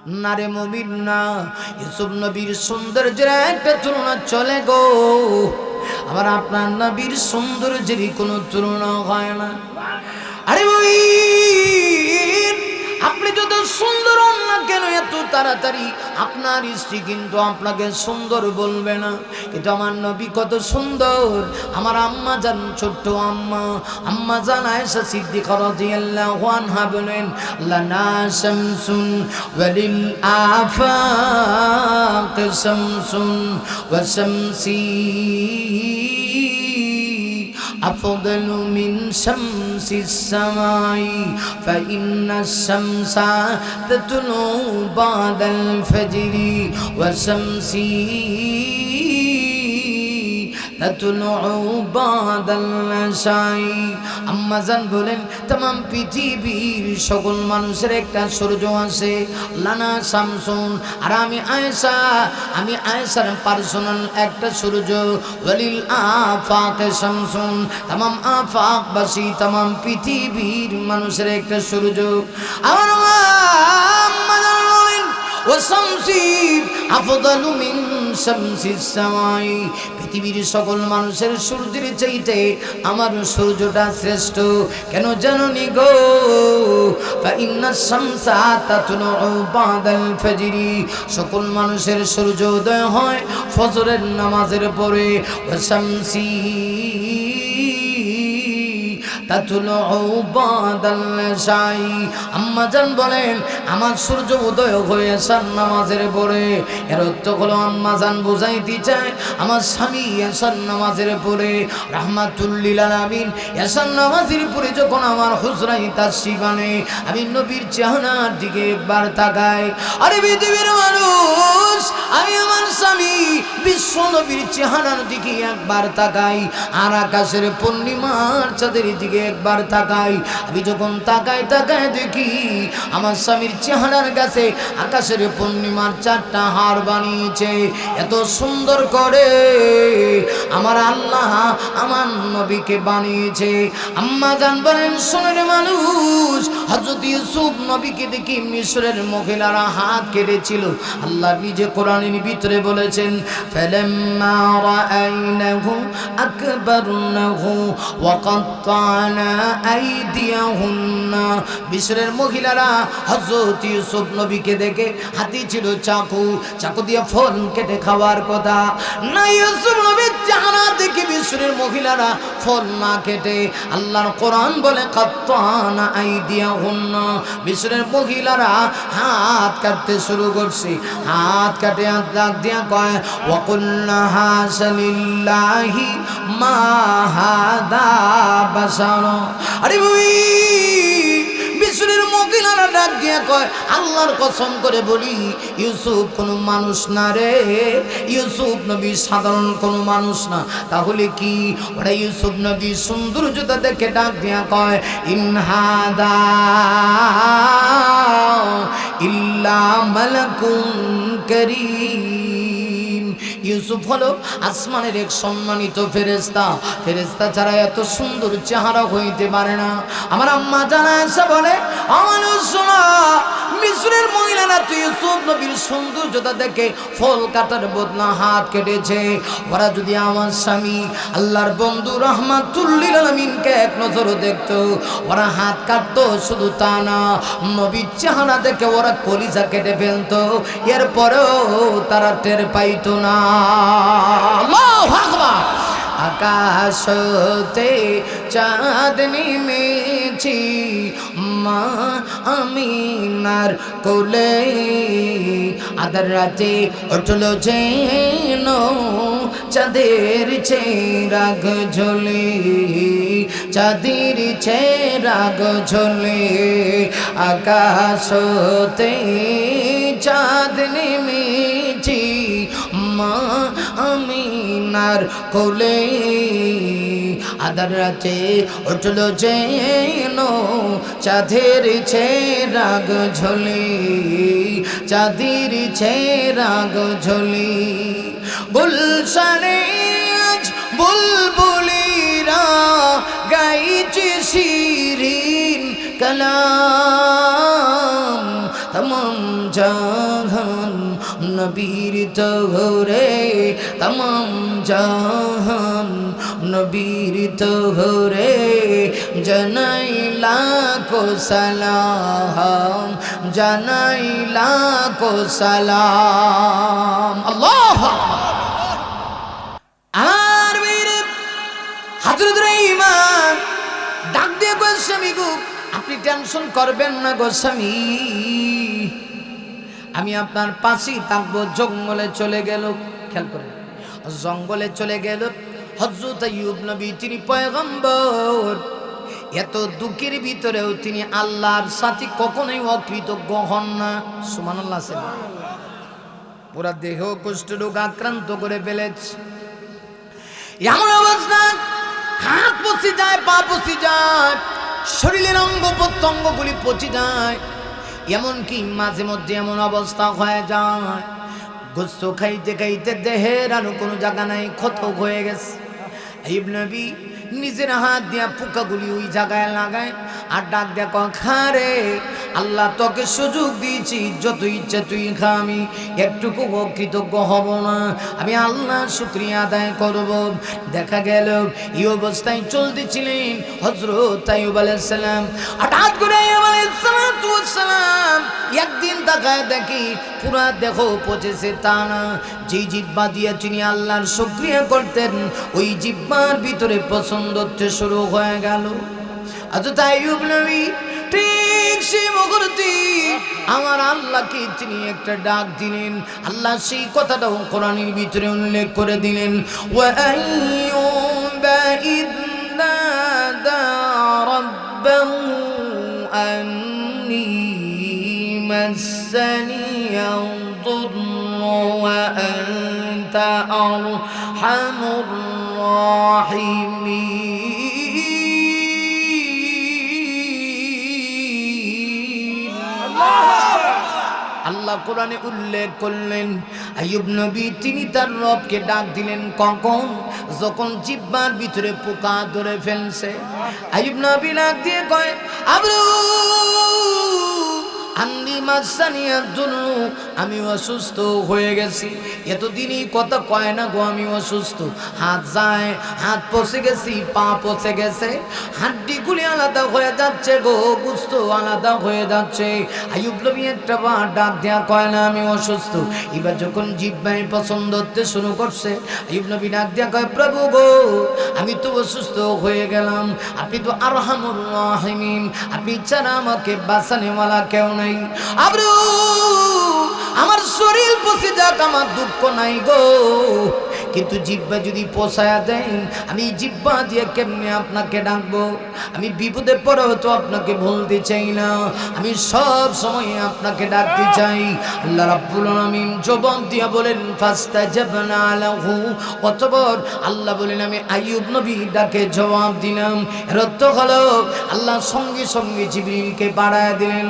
না রে মুমিন না, ইউসুফ নবীর সৌন্দর্যের একটা তুলনা চলে গো। আবার আপনার নবীর সৌন্দর্যের কোনো তুলনা হয় না। আরে মুমিন, আপনি যত সুন্দর হন না কেন, এত তাড়াতাড়ি আপনার স্ত্রী কিন্তু আপনাকে সুন্দর বলবে না। কিন্তু আমার নবী কত সুন্দর। আমার আম্মা জান, ছোট্ট আম্মা জান আয়েশা সিদ্দিকা রাদিয়াল্লাহু আনহা বলেন, লানা শামসুন ওয়ালিল আফাক শামসুন ওয়া শামসি أفضل من شمس السماء فإن الشمس تطلع بعد الفجر وشمسي আম্মা জান বলেন, तमाम পৃথিবীর সকল মানুষের একটা সূর্য আছে, লানা শামসুন, আর আমি আয়েশার পার্সোনাল একটা সূর্য, ওয়ালিল আফাক শামসুন, तमाम আফাকবাসী तमाम পৃথিবীর মানুষের একটা সূর্য। আমার আম্মা জান বলেন, ওয়া শামসি আফদালু মিন শামসিস সামাই, পৃথিবীর সকল মানুষের সূর্যের চাইতে আমার সূর্যটা শ্রেষ্ঠ। কেন জানোনি গো? ফা ইন্নাস শামসা তাতলু বাদাল ফজরি, সকল মানুষের সূর্যোদয় হয় ফজরের নামাজের পরে। ওয়া শামসি আম্মা জান বলেন, আমার সূর্য উদয় হয়ে এশার নামাজের পরে। এর অর্থ হলো আম্মা জান বুঝাইতে চায়, আমার স্বামী এশার নামাজের পরে রাহমাতুল লিল আলামিন এশার নামাজের পরে যখন আমার হুজরায় তাশরিফ আনে, আমি নবীর চেহারার দিকে একবার তাকাই। আরে পৃথিবীর মানুষ, আমি আমার স্বামী বিশ্ব নবীর চেহারার দিকে একবার তাকাই, আর আকাশের পূর্ণিমার চাঁদের দিকে একবার তাকাই। আমি যখন তাকাই দেখি আমার স্বামীর চেহারার কাছে আকাশের পূর্ণিমার চারটা হার বানিয়েছে। এত সুন্দর করে আমার আল্লাহ আমার নবীকে বানিয়েছে। আম্মা জান বলেন, শোনের মানুষ, হযরত ইউসুফ নবীকে দেখি মিশরের মহিলারা হাত কেটেছিল। আল্লাহ নিজে কোরআনের ভিতরে বলেছেন, ফালাম্মা রাআইনাহু আকবারনাহু ওয়া কাত্তানা আইদিয়াহুন্না, মিশরের মহিলারা হযরত ইউসুফ নবীকে দেখে, হাতে ছিল চাকু দিয়ে ফল কেটে খাওয়ার কথা না। ইউসুফ নবীর চেহারা দেখে মিশরের মহিলারা ফল না কেটে, আল্লাহর কোরআন বলে কাত্তানা আইদিয়াহুন্না, মিশরের মহিলারা হাত কাটতে শুরু করছে। হাত কাটে হাত দাগ দিয়া কয়, ওয়া কুল্না হাসালিল্লাহি মা হাদা বাশার। আরে ভাই, মিশরের মহিলারা ডাক দিয়া কয়, আল্লাহর কসম করে বলি, ইউসুফ কোনো মানুষ না রে, ইউসুফ নবী সাধারণ কোনো মানুষ না। তাহলে কি? ওরা ইউসুফ নবী সৌন্দর্যতা দেখে ডাক দিয়া কয়, ইন হাদা ইল্লা মালাকুন কারীম। ইউসুফ হলো আসমানের এক সম্মানিত ফেরেশতা, ফেরেশতা ছাড়া এত সুন্দর চেহারা হইতে পারে না। আমার আম্মা জানা এসে বলে, আমার শোনা, মিশরের মহিলারা তো ইউসুফ নবীর সৌন্দর্যতা দেখে ফল কাটার বদলা হাত কেটেছে। ওরা যদি আমার স্বামী আল্লাহর বন্ধু রাহমাতুল লিল আলামিনকে এক নজরে দেখতো, ওরা হাত কাটতো। শুধু তা না, নবীর চেহারা দেখে ওরা কলিজা কেটে ফেলতো, এরপরেও তারা টের পাইতো না। আল্লাহু আকবার। আকাশ হতে চাঁদ নেমেছি মা আমিনার কোলে, আধার রাতে উঠলো যেন চাঁদের চেরাগ ঝোলে, চাঁদের চেরাগ ঝোলে। আকাশ হতে চাঁদ নেমেছি মা আমিনার কোলে, আধার রাতে উঠলো যেন চাঁদের চেরাগ ঝোলে, চাঁদের চেরাগ ঝোলে। গুলশানে আজ বুলবুলিরা গাইছে শিরিন কালাম, तमाम जहान नबीर तोहरे तमाम जहान नबीर तोहरे जनाई लाखो सलाम जनाई लाखो सलाम अल्लाह আর বীর হযরত ইমাম ডাক দিয়ে গোস্বামী গো আপনি টেনশন করবেন না গোস্বামী আমি আপনার পাশেই থাকবো জঙ্গলে চলে গেল খেয়াল করেন জঙ্গলে চলে গেল হযরত আইয়ুব নবী তিনি পয়গম্বর এত দুঃখের ভিতরেও তিনি আল্লাহর সাথে কখনোই অকৃতজ্ঞ হন না সুবহানাল্লাহ পুরা দেহ কুষ্ঠ রোগ আক্রান্ত করে ফেলেছে এমন অবস্থা হাত পচে যায় পা পচে যায় শরীরের অঙ্গ প্রত্যঙ্গগুলি পচে যায় এমনকি মাঝে মধ্যে এমন অবস্থা হয়ে যায় গোস্ত খাইতে খাইতে দেহের আর কোনো জায়গা নাই ক্ষত হয়ে গেছে আইয়ুব নবী নিজের হাত দিয়া পোকাগুলি ওই জায়গায় লাগায় আর ডাক দেখো খারে আল্লাহ তোকে সুযোগ দিয়েছি যত ইচ্ছা তুই খা আমি একটুকু অকৃতজ্ঞ হব না আমি আল্লাহ শুকরিয়া আদায় করব দেখা গেল এই অবস্থায় চলতেছিলেন হযরত আইয়ুব আলাইহিস সালাম হঠাৎ করে আইয়ুব আলাইহিস সালাম একদিন তাকায় দেখি পুরা দেখো পচেছে তা না যেই জিহ্বা দিয়ে তিনি আল্লাহর শুকরিয়া করতেন ওই জিহ্বার ভিতরে পছন্দ হতে শুরু হয়ে গেল হযরত আইয়ুব নবী ঠিক সেই মুহূর্তে আমার আল্লাহকে তিনি একটা ডাক দিলেন আল্লাহ সেই কথাটাও কোরআনের ভিতরে উল্লেখ করে দিলেন ওয়া আইয়ুবা ইয নাদা রাব্বাহু আন্নী মাসসানিয়াল দুররু ওয়া আনতা আরহামুর রাহিমিন আল্লাহ কোরআনে উল্লেখ করলেন আইয়ুব নবী তিনি তার রবকে ডাক দিলেন কখন যখন জিহ্বার ভিতরে পোকা ধরে ফেলছে আইয়ুব নবী ডাক দিয়ে কয় আবু আন্নি মাসানিয়া দুনু আমি অসুস্থ হয়ে গেছি এতদিনই কথা কয় না গো আমি অসুস্থ হাত যায় হাত পচে গেছি পা পচে গেছে হাড্ডিগুলি আলাদা হয়ে যাচ্ছে গো গোশত আলাদা হয়ে যাচ্ছে আইয়ুব নবী একটা বার ডাক দেয়া কয় না আমি অসুস্থ এবার যখন জিহ্বায় পছন্দ হতে শুরু করছে আইয়ুব নবী ডাক দেয়া কয় প্রভু গো আমি তো অসুস্থ হয়ে গেলাম আপনি তো আরহামুর রাহিমিন আপনি ছাড়া আমাকে বাঁচানেওয়ালা কেউ নাই আব্রু আমার শরীর পচে যাক আমার দুঃখ নাই গো কিন্তু জিহ্বা যদি পোষায়া দেন আমি জিহ্বা দিয়ে কেমনে আপনাকে ডাকবো আমি বিপদে পড়েও তো আপনাকে ভুলতে চাই না আমি সব সময় আপনাকে ডাকতে চাই আল্লাহ রাব্বুল আলামিন জবাব দিয়া বলেন ফাস্তাজাবনা লাহু অতঃপর আল্লাহ বলেন আমি আইয়ুব নবীর ডাকে জবাব দিলাম এর অর্থ হলো আল্লাহ সঙ্গে সঙ্গে জিবরিলকে পাঠায় দিলেন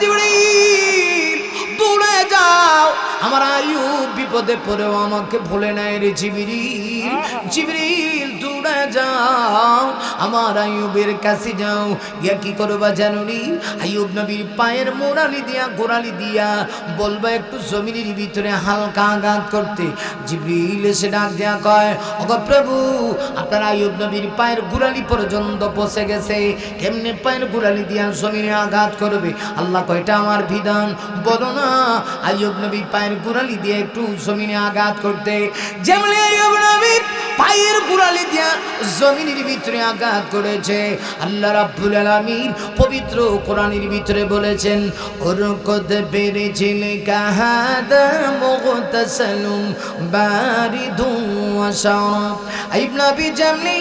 জিবরিল দৌড়ে যাও আমার আইয়ুব বিপদে পড়েও আমাকে ভুলে নাই রে জিবরিল জিবরিল দৌড়ে যাও আমার আইয়ুবের কাছে যাও গিয়া কি করবা জানুনি আইয়ুব নবীর পায়ের গোড়ালি দিয়া বলবা একটু জমিনের ভিতরে হালকা আঘাত করতে জিবরিল এসে ডাক দেয়া কয় ওগো প্রভু আপনার আইয়ুব নবীর পায়ের গোড়ালি পর্যন্ত পৌঁছে গেছে কেমনে পায়ের গোড়ালি দিয়া জমিনে আঘাত করবে আল্লাহ কয়টা আমার বিধান বলো না আইয়ুব নবী পায়ের গোড়ালি দিয়ে একটু জমিনে আঘাত করতে যেমন আইয়ুব নবী পায়ের গোড়ালি দিয়া জমিনের ভিতরে আঘাত করেছে আল্লাহ রাব্বুল আলামিন পবিত্র কোরআনের ভিতরে বলেছেন ওরকদ বেরেছিল কাহাদা মুগতাসালুম বারিদুন ওয়া শারাব আইয়ুব নবী যেমনি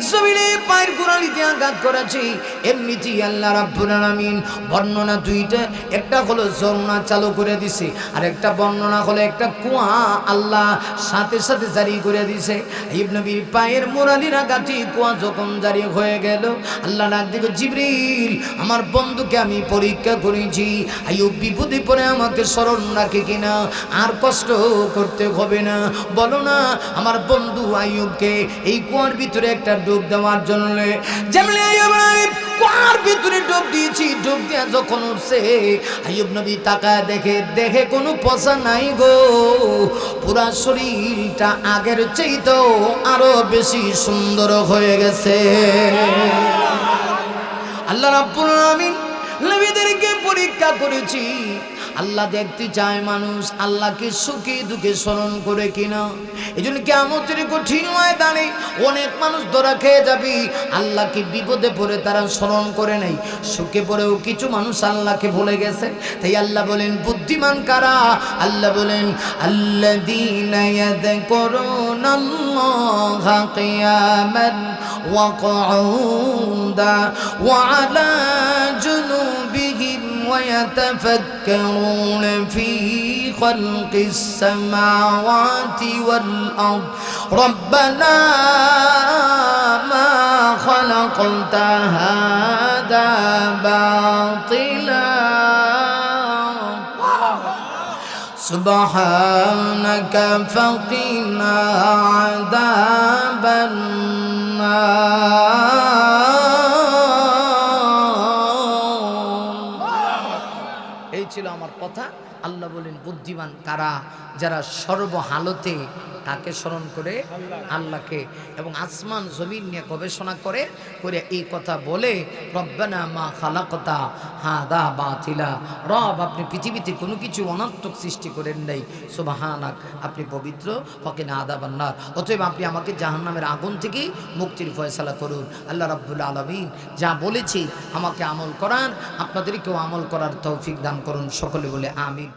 জমিনে পায়ের গোড়ালি দিয়ে আঘাত করেছে এমনিতেই আল্লাহ রাব্বুল আলামিন বর্ণনা দুইটা একটা হলো ঝর্ণা চালু করে দিছে আর একটা বর্ণনা হলো একটা কুয়া আল্লাহ সাথে সাথে জারি করে দিছে আইয়ুব নবীর পায়ের মোড়ালির আঘাতে কুয়া যখন জারি হয়ে গেল আল্লাহ ডাক দিল জিবরিল আমার বন্ধুকে আমি পরীক্ষা করেছি আইয়ুব বিপদে পড়ে আমাকে স্মরণ রাখে কিনা আর কষ্ট করতে হবে না বলো না আমার বন্ধু আইয়ুবকে এই কুয়ার ভিতরে একটা ডুব দেওয়ার জন্য যেমন আইয়ুব কুয়ার ভিতরে ডুব দিয়েছি। ডুব দিয়ে যখন উঠছে আইয়ুব নবী তাকায় দেখে কোনো পচা নাই গো, পুরা শরীরটা আগের চাইতেও আরো বেশি সুন্দর হয়ে গেছে। আল্লাহ রাব্বুল আলামিন নবীদেরকে পরীক্ষা করেছি। আল্লাহ দেখতে চায় মানুষ আল্লাহকে সুখে দুঃখে স্মরণ করে কিনা। এই জন্য কিয়ামতের কঠিন ময়দানে অনেক মানুষ ধরা খেয়ে যাবে। আল্লাহকে বিপদে পড়ে তারা স্মরণ করে নাই, সুখে পড়েও কিছু মানুষ আল্লাহকে ভুলে গেছে। তাই আল্লাহ বলেন বুদ্ধিমান কারা? আল্লাহ বলেন আল্লাযীনা ইয়াযকুরুনাল্লাহা কিয়ামান ওয়া কুউদা ওয়া আলা জুনুবিহিম ويتفكرون في خلق السماوات والأرض ربنا ما خلقت هذا باطلا سبحانك فقنا عذاب النار। ছিল আমার কথা। আল্লাহ বলেন বুদ্ধিমান কারা? যারা সর্বহালতে কাকে স্মরণ করে? আল্লাহকে। এবং আসমান জমিন নিয়ে গবেষণা করে এই কথা বলে রব্বানা মা খালাকতা হাদা বাতিলা, রব আপনি পৃথিবীতে কোনো কিছু অনর্থক সৃষ্টি করেন নাই, সুবহানাক আপনি পবিত্র, ফাকিনা আযাবান নার অতএব আপনি আমাকে জাহান্নামের আগুন থেকে মুক্তির ফয়সালা করুন। আল্লাহ রাব্বুল আলামিন যা বলেছি আমাকে আমল করার, আপনাদেরকেও আমল করার তৌফিক দান করুন। সকলে বলে আমিন।